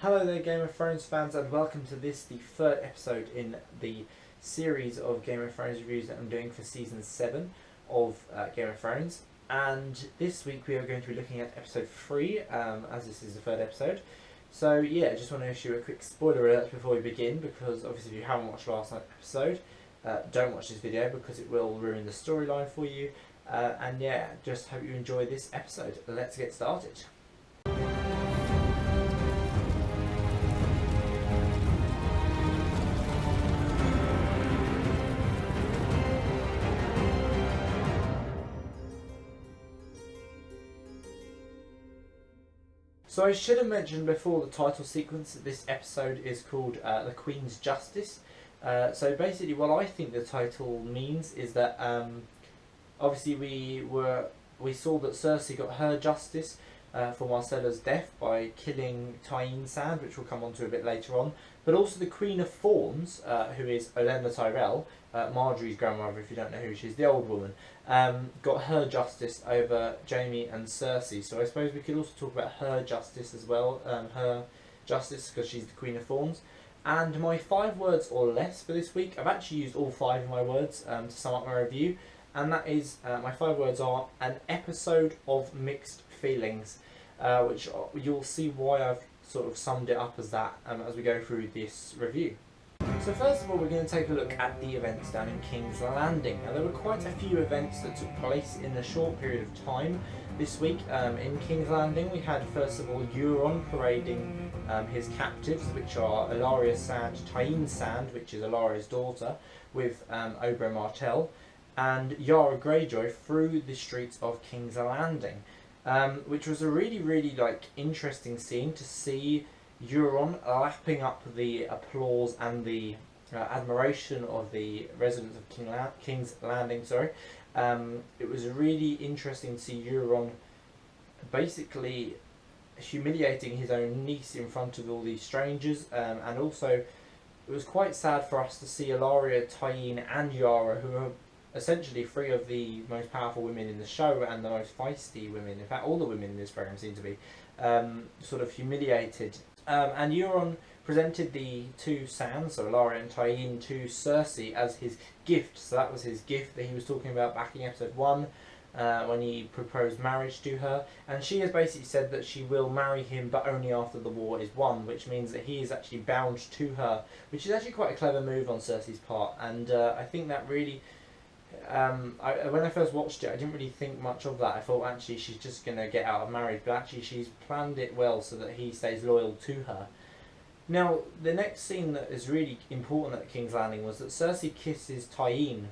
Hello there Game of Thrones fans, and welcome to this, the third episode in the series of Game of Thrones reviews that I'm doing for Season 7 of Game of Thrones. And this week we are going to be looking at episode 3, as this is the third episode. So yeah, I just want to issue a quick spoiler alert before we begin, because obviously if you haven't watched last night's episode, don't watch this video because it will ruin the storyline for you. And yeah, just hope you enjoy this episode. Let's get started. So I should have mentioned before the title sequence that this episode is called The Queen's Justice. So basically what I think the title means is that obviously we saw that Cersei got her justice for Marcella's death by killing Tyene Sand, which we'll come on to a bit later on. But also the Queen of Thorns, who is Olenna Tyrell, Marjorie's grandmother, if you don't know who she is, the old woman, got her justice over Jaime and Cersei. So I suppose we could also talk about her justice as well, her justice because she's the Queen of Thorns. And my 5 words or less for this week, I've actually used all 5 of my words to sum up my review, and that is, my 5 words are an episode of mixed feelings, which you'll see why I've sort of summed it up as that as we go through this review. So first of all, we're going to take a look at the events down in King's Landing. Now there were quite a few events that took place in a short period of time this week. In King's Landing we had first of all Euron parading his captives, which are Ellaria Sand, Tyene Sand, which is Ellaria's daughter, with Oberyn Martell, and Yara Greyjoy through the streets of King's Landing. Which was a really interesting scene to see Euron lapping up the applause and the admiration of the residents of King's Landing. It was really interesting to see Euron basically humiliating his own niece in front of all these strangers, and also it was quite sad for us to see Ellaria, Tyene and Yara, who are essentially 3 of the most powerful women in the show and the most feisty women. In fact, all the women in this program seem to be sort of humiliated. And Euron presented the 2 Sands, so Ellaria and Tyene, to Cersei as his gift. So that was his gift that he was talking about back in episode 1, when he proposed marriage to her. And she has basically said that she will marry him, but only after the war is won, which means that he is actually bound to her, which is actually quite a clever move on Cersei's part. And I think that really... when I first watched it, I didn't really think much of that. I thought actually she's just going to get out of marriage, but actually she's planned it well so that he stays loyal to her. Now, the next scene that is really important at King's Landing was that Cersei kisses Tyene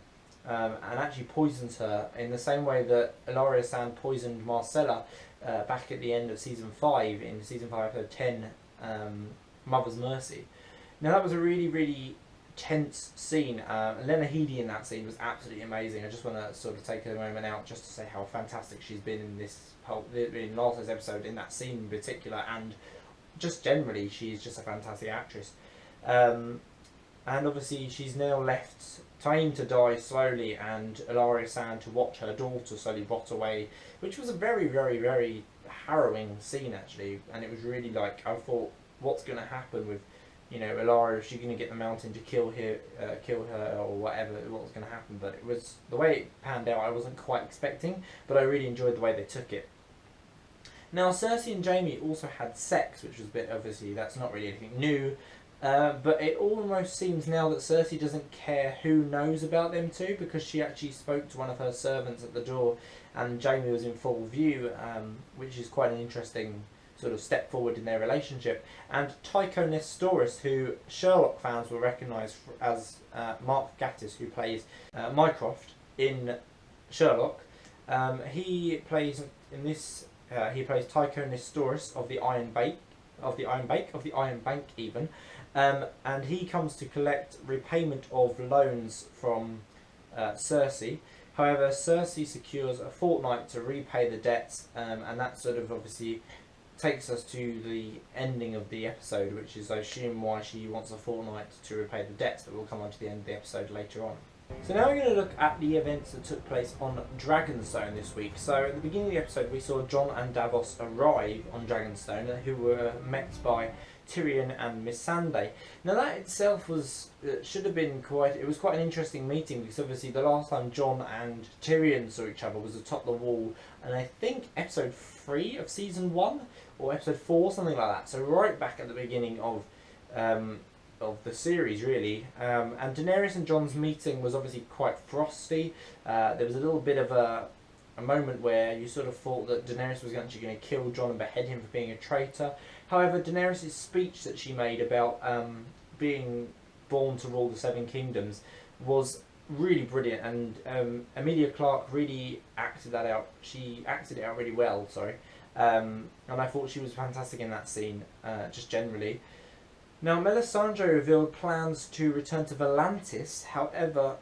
and actually poisons her in the same way that Ellaria Sand poisoned Marcella back at the end of Season 5, in Season 5 episode 10, Mother's Mercy. Now that was a really tense scene. Lena Headey in that scene was absolutely amazing. I just want to sort of take a moment out just to say how fantastic she's been in this in last night's episode, in that scene in particular, and just generally she's just a fantastic actress. And obviously she's now left Tyene to die slowly and Ellaria Sand to watch her daughter slowly rot away, which was a very harrowing scene actually. And it was really like, I thought, what's going to happen with, you know, Ellaria, is she going to get the mountain to kill her or whatever, what was going to happen. But it was, the way it panned out, I wasn't quite expecting, but I really enjoyed the way they took it. Now Cersei and Jaime also had sex, which was a bit, obviously that's not really anything new, but it almost seems now that Cersei doesn't care who knows about them two, because she actually spoke to one of her servants at the door and Jaime was in full view, which is quite an interesting sort of step forward in their relationship. And Tycho Nestoris, who Sherlock fans will recognise as Mark Gatiss, who plays Mycroft in Sherlock, he plays in this. He plays Tycho Nestoris of the Iron Bank even, and he comes to collect repayment of loans from Cersei. However, Cersei secures a fortnight to repay the debts, and that sort of obviously takes us to the ending of the episode, which is, I assume, why she wants a fortnight to repay the debts, but we'll come on to the end of the episode later on. So now we're going to look at the events that took place on Dragonstone this week. So at the beginning of the episode we saw Jon and Davos arrive on Dragonstone, who were met by Tyrion and Missandei. Now that itself was should have been quite. It was quite an interesting meeting because obviously the last time Jon and Tyrion saw each other was atop the wall, and I think episode 3 of season 1 or episode 4, something like that. So right back at the beginning of the series, really. And Daenerys and Jon's meeting was obviously quite frosty. There was a little bit of a moment where you sort of thought that Daenerys was actually going to kill Jon and behead him for being a traitor. However, Daenerys' speech that she made about being born to rule the Seven Kingdoms was really brilliant, and Emilia Clarke really acted that out. She acted it out really well, sorry. And I thought she was fantastic in that scene, just generally. Now, Melisandre revealed plans to return to Volantis. However,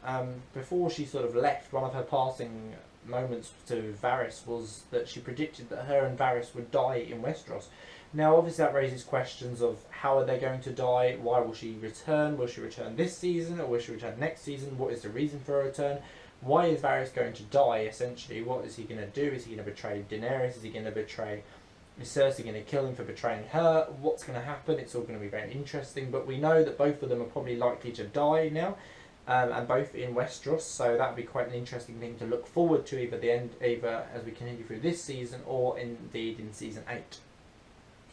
before she sort of left, one of her passing moments to Varys was that she predicted that her and Varys would die in Westeros. Now, obviously, that raises questions of how are they going to die? Why will she return? Will she return this season, or will she return next season? What is the reason for her return? Why is Varys going to die, essentially? What is he going to do? Is he going to betray Daenerys? Is he going to betray... Is Cersei going to kill him for betraying her? What's going to happen? It's all going to be very interesting. But we know that both of them are probably likely to die now, and both in Westeros. So that would be quite an interesting thing to look forward to, either as we continue through this season, or indeed in season 8.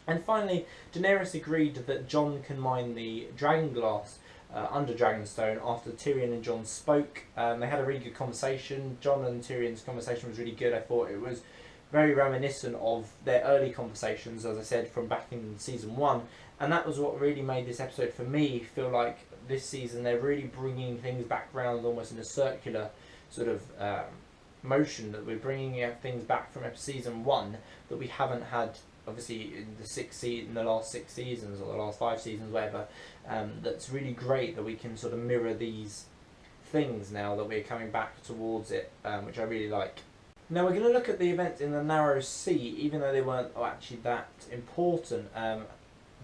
And finally, Daenerys agreed that Jon can mine the Dragonglass under Dragonstone after Tyrion and Jon spoke. They had a really good conversation. Jon and Tyrion's conversation was really good. I thought it was very reminiscent of their early conversations, as I said, from back in season 1, and that was what really made this episode for me feel like this season they're really bringing things back round almost in a circular sort of motion, that we're bringing things back from season 1 that we haven't had obviously in the last 6 seasons or the last 5 seasons, whatever. That's really great that we can sort of mirror these things now that we're coming back towards it, which I really like. Now we're going to look at the events in the Narrow Sea, even though they weren't actually that important,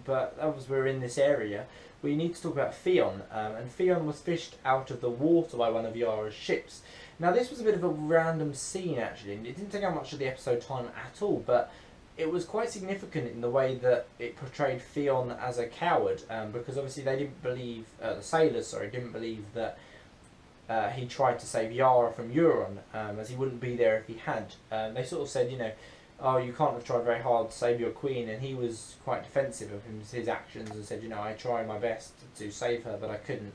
but as we're in this area, we need to talk about Theon, and Theon was fished out of the water by one of Yara's ships. Now this was a bit of a random scene actually, and it didn't take out much of the episode time at all, but it was quite significant in the way that it portrayed Theon as a coward, because obviously they didn't believe, the sailors, sorry, didn't believe that he tried to save Yara from Euron, as he wouldn't be there if he had. They sort of said, you know, oh, you can't have tried very hard to save your queen, and he was quite defensive of his actions and said, you know, I tried my best to save her, but I couldn't.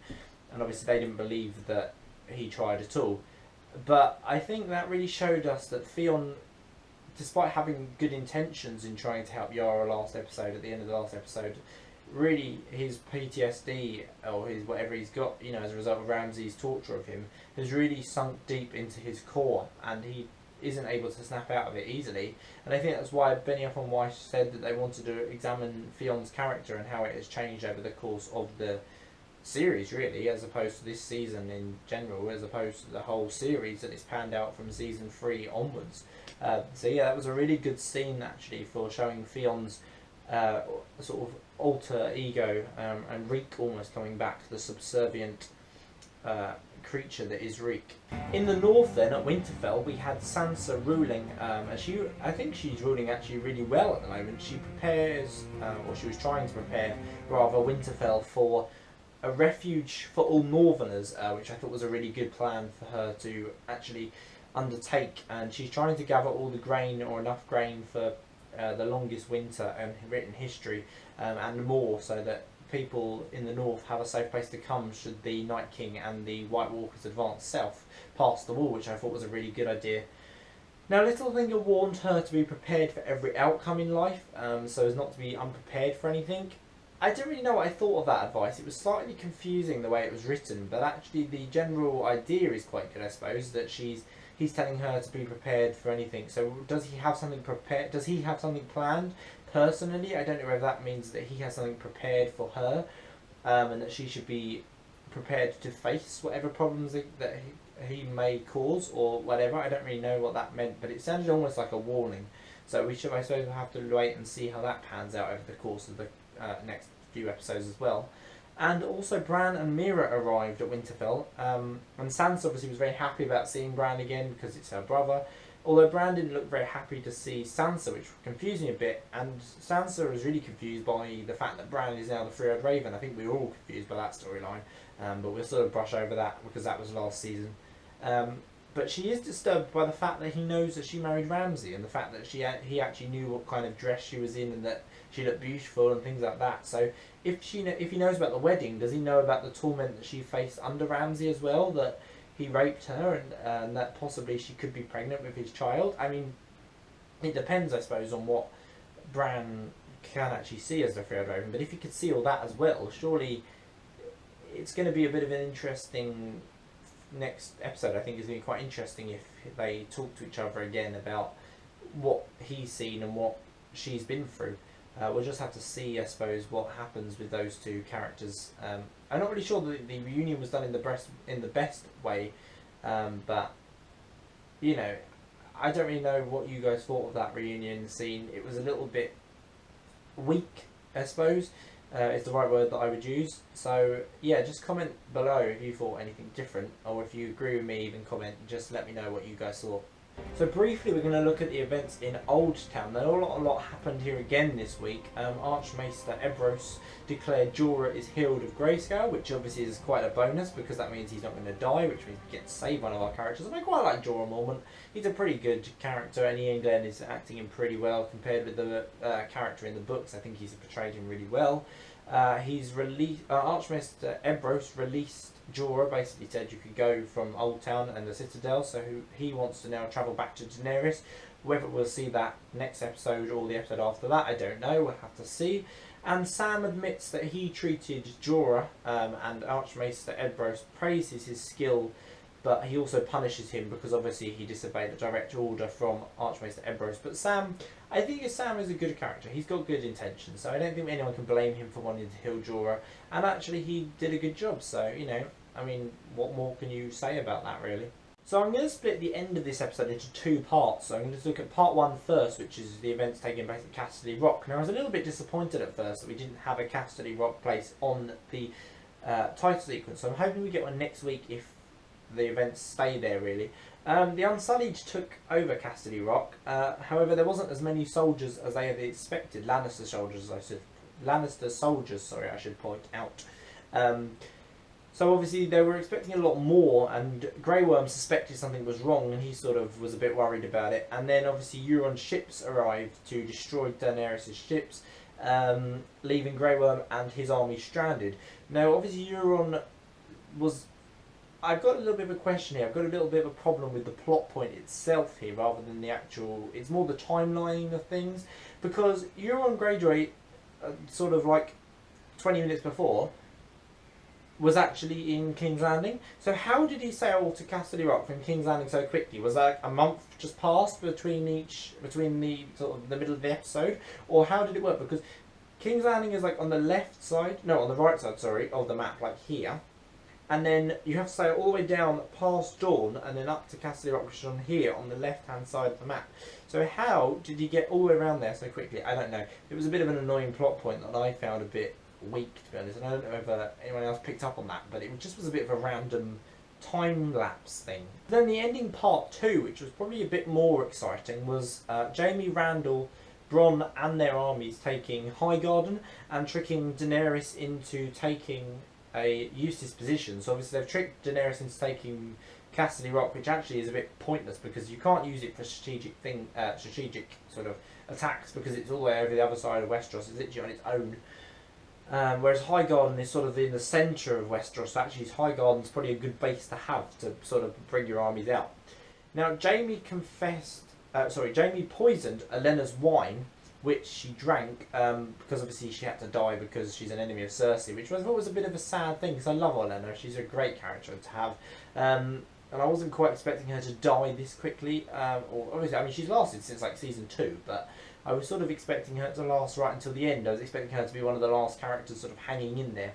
And obviously they didn't believe that he tried at all. But I think that really showed us that Theon, despite having good intentions in trying to help Yara at the end of the last episode, really his PTSD or his whatever he's got, you know, as a result of Ramsay's torture of him, has really sunk deep into his core, and he isn't able to snap out of it easily. And I think that's why Benioff and Weiss said that they wanted to examine Theon's character and how it has changed over the course of the series, really, as opposed to this season in general, as opposed to the whole series that it's panned out from season 3 onwards. So yeah, that was a really good scene actually for showing Theon's sort of alter ego, and Reek almost coming back, the subservient creature that is Reek. In the north then, at Winterfell, we had Sansa ruling, and I think she's ruling actually really well at the moment. She prepares, or she was trying to prepare rather, Winterfell for a refuge for all Northerners, which I thought was a really good plan for her to actually undertake, and she's trying to gather all the grain, or enough grain for the longest winter in written history, and more, so that people in the north have a safe place to come should the Night King and the White Walkers advance south past the wall, which I thought was a really good idea. Now, Littlefinger warned her to be prepared for every outcome in life, so as not to be unprepared for anything. I don't really know what I thought of that advice. It was slightly confusing the way it was written, but actually the general idea is quite good, I suppose, that he's telling her to be prepared for anything. So does he have something prepared? Does he have something planned personally? I don't know whether that means that he has something prepared for her, and that she should be prepared to face whatever problems that he may cause or whatever. I don't really know what that meant, but it sounded almost like a warning. So I suppose we'll have to wait and see how that pans out over the course of the next few episodes as well. And also Bran and Mira arrived at Winterfell, and Sansa obviously was very happy about seeing Bran again because it's her brother. Although Bran didn't look very happy to see Sansa, which confused me a bit, and Sansa was really confused by the fact that Bran is now the three-eyed raven. I think we were all confused by that storyline, but we'll sort of brush over that because that was last season. But she is disturbed by the fact that he knows that she married Ramsay, and the fact that he actually knew what kind of dress she was in and that she looked beautiful and things like that. So if he knows about the wedding, does he know about the torment that she faced under Ramsay as well? That he raped her and that possibly she could be pregnant with his child. I mean, it depends, I suppose, on what Bran can actually see as the three-eyed raven. But if he could see all that as well, surely it's going to be a bit of an interesting next episode. I think is going to be quite interesting if they talk to each other again about what he's seen and what she's been through. We'll just have to see, I suppose, what happens with those two characters. I'm not really sure that the reunion was done in the best way, but you know, I don't really know what you guys thought of that reunion scene. It was a little bit weak, I suppose, is the right word that I would use. So yeah, just comment below if you thought anything different, or if you agree with me, even comment. Just let me know what you guys thought. So briefly, we're going to look at the events in Old Town. Now, a lot happened here again this week. Archmaester Ebros declared Jorah is healed of Greyscale, which obviously is quite a bonus because that means he's not going to die, which means we get to save one of our characters. And I quite like Jorah Mormont. He's a pretty good character, and Ian Glenn is acting him pretty well compared with the character in the books. I think he's portrayed him really well. Archmaester Ebros released Jorah, basically said you could go from Old Town and the Citadel, so he wants to now travel back to Daenerys. Whether we'll see that next episode or the episode after that, I don't know, we'll have to see. And Sam admits that he treated Jorah, and Archmaester Ebros praises his skill, but he also punishes him because obviously he disobeyed the direct order from Archmaester Ebros. But I think Sam is a good character. He's got good intentions, so I don't think anyone can blame him for wanting to heal Jorah. And actually he did a good job, so, you know, I mean, what more can you say about that, really? So I'm going to split the end of this episode into two parts. So I'm going to look at part one first, which is the events taking place at Casterly Rock. Now, I was a little bit disappointed at first that we didn't have a Casterly Rock place on the title sequence. So I'm hoping we get one next week if the events stay there, really. The Unsullied took over Casterly Rock. However, there wasn't as many soldiers as they had expected. Lannister soldiers, I should point out. So obviously they were expecting a lot more, and Grey Worm suspected something was wrong, and he sort of was a bit worried about it. And then obviously Euron's ships arrived to destroy Daenerys' ships, leaving Grey Worm and his army stranded. Now obviously Euron was... I've got a little bit of a question here. I've got a little bit of a problem with the plot point itself here, rather than the actual... It's more the timelining of things, because Euron Greyjoy, sort of like 20 minutes before, was actually in King's Landing. So how did he sail to Casterly Rock from King's Landing so quickly? Was that a month just passed between the sort of the middle of the episode, or how did it work? Because King's Landing is like on the left side, no, on the right side, sorry, of the map, like here. And then you have to sail all the way down past Dawn and then up to Casterly Rock, which is on here, on the left-hand side of the map. So how did he get all the way around there so quickly? I don't know. It was a bit of an annoying plot point that I found a bit weak, to be honest. And I don't know if anyone else picked up on that, but it just was a bit of a random time-lapse thing. Then the ending part 2, which was probably a bit more exciting, was Jaime, Randall, Bronn and their armies taking Highgarden and tricking Daenerys into taking a Eustace position. So obviously they've tricked Daenerys into taking Casterly Rock, which actually is a bit pointless because you can't use it for strategic sort of attacks because it's all the way over the other side of Westeros. It's literally on its own. Whereas Highgarden is sort of in the centre of Westeros, so actually Highgarden's probably a good base to have to sort of bring your armies out. Now Jaime poisoned Olenna's wine, which she drank because obviously she had to die because she's an enemy of Cersei, which I thought was a bit of a sad thing because I love Olenna. She's a great character to have, and I wasn't quite expecting her to die this quickly. Or obviously, I mean, she's lasted since like season 2, but I was sort of expecting her to last right until the end. I was expecting her to be one of the last characters sort of hanging in there.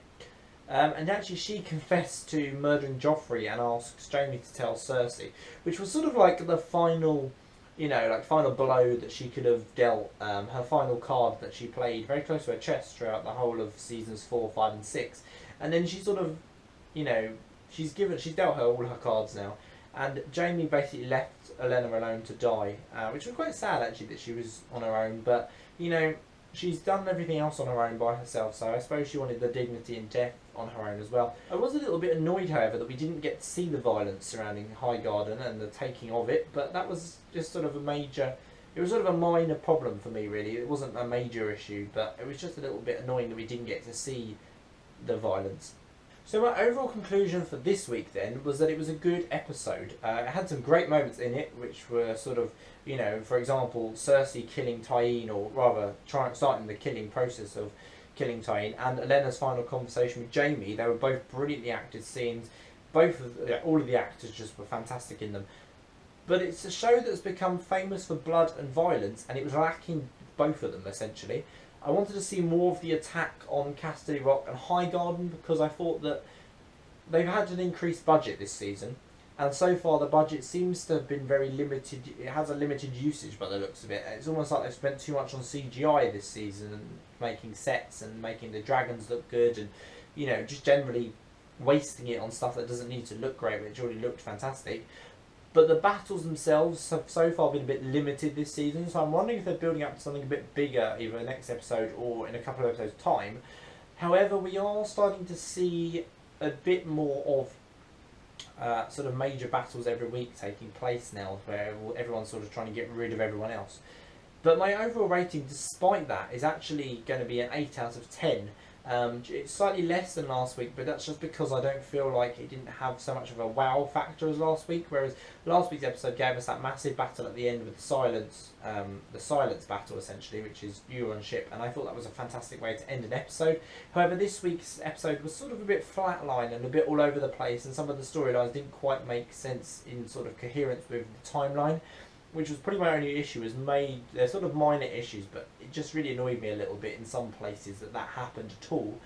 And actually she confessed to murdering Joffrey and asks Jaime to tell Cersei, which was sort of like the final, you know, like final blow that she could have dealt, her final card that she played very close to her chest throughout the whole of seasons 4, 5 and 6. And then she sort of, you know, she's dealt her all her cards now. and Jamie basically left Olenna alone to die, which was quite sad actually that she was on her own. But you know, she's done everything else on her own by herself, so I suppose she wanted the dignity and death on her own as well. I was a little bit annoyed, however, that we didn't get to see the violence surrounding Highgarden and the taking of it, but that was just sort of a major... It was sort of a minor problem for me, really. It wasn't a major issue, but it was just a little bit annoying that we didn't get to see the violence. So my overall conclusion for this week then was that it was a good episode. It had some great moments in it, which were sort of, you know, for example, Cersei killing Tyene, or rather starting the killing process of killing Tyene, and Olenna's final conversation with Jamie. They were both brilliantly acted scenes. All of the actors just were fantastic in them. But it's a show that's become famous for blood and violence, and it was lacking both of them, essentially. I wanted to see more of the attack on Casterly Rock and Highgarden, because I thought that they've had an increased budget this season, and so far the budget seems to have been very limited. It has a limited usage by the looks of it. It's almost like they've spent too much on CGI this season, and making sets and making the dragons look good, and you know, just generally wasting it on stuff that doesn't need to look great, which already looked fantastic. But the battles themselves have so far been a bit limited this season, so I'm wondering if they're building up to something a bit bigger either next episode or in a couple of episodes' time. However, we are starting to see a bit more of sort of major battles every week taking place now, where everyone's sort of trying to get rid of everyone else. But my overall rating, despite that, is actually going to be an 8 out of 10. It's slightly less than last week, but that's just because I don't feel like it didn't have so much of a wow factor as last week. Whereas last week's episode gave us that massive battle at the end with the silence battle essentially, which is Euron's ship, and I thought that was a fantastic way to end an episode. However, this week's episode was sort of a bit flatline and a bit all over the place, and some of the storylines didn't quite make sense in sort of coherence with the timeline, which was pretty my only issue. They're sort of minor issues, but it just really annoyed me a little bit in some places that happened at all.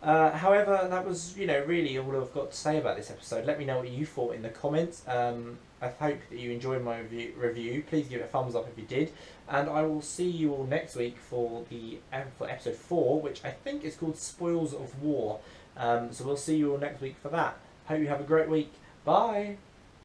However, that was, you know, really all I've got to say about this episode. Let me know what you thought in the comments. I hope that you enjoyed my review. Please give it a thumbs up if you did, and I will see you all next week for episode 4, which I think is called Spoils of War. So we'll see you all next week for that. Hope you have a great week. Bye.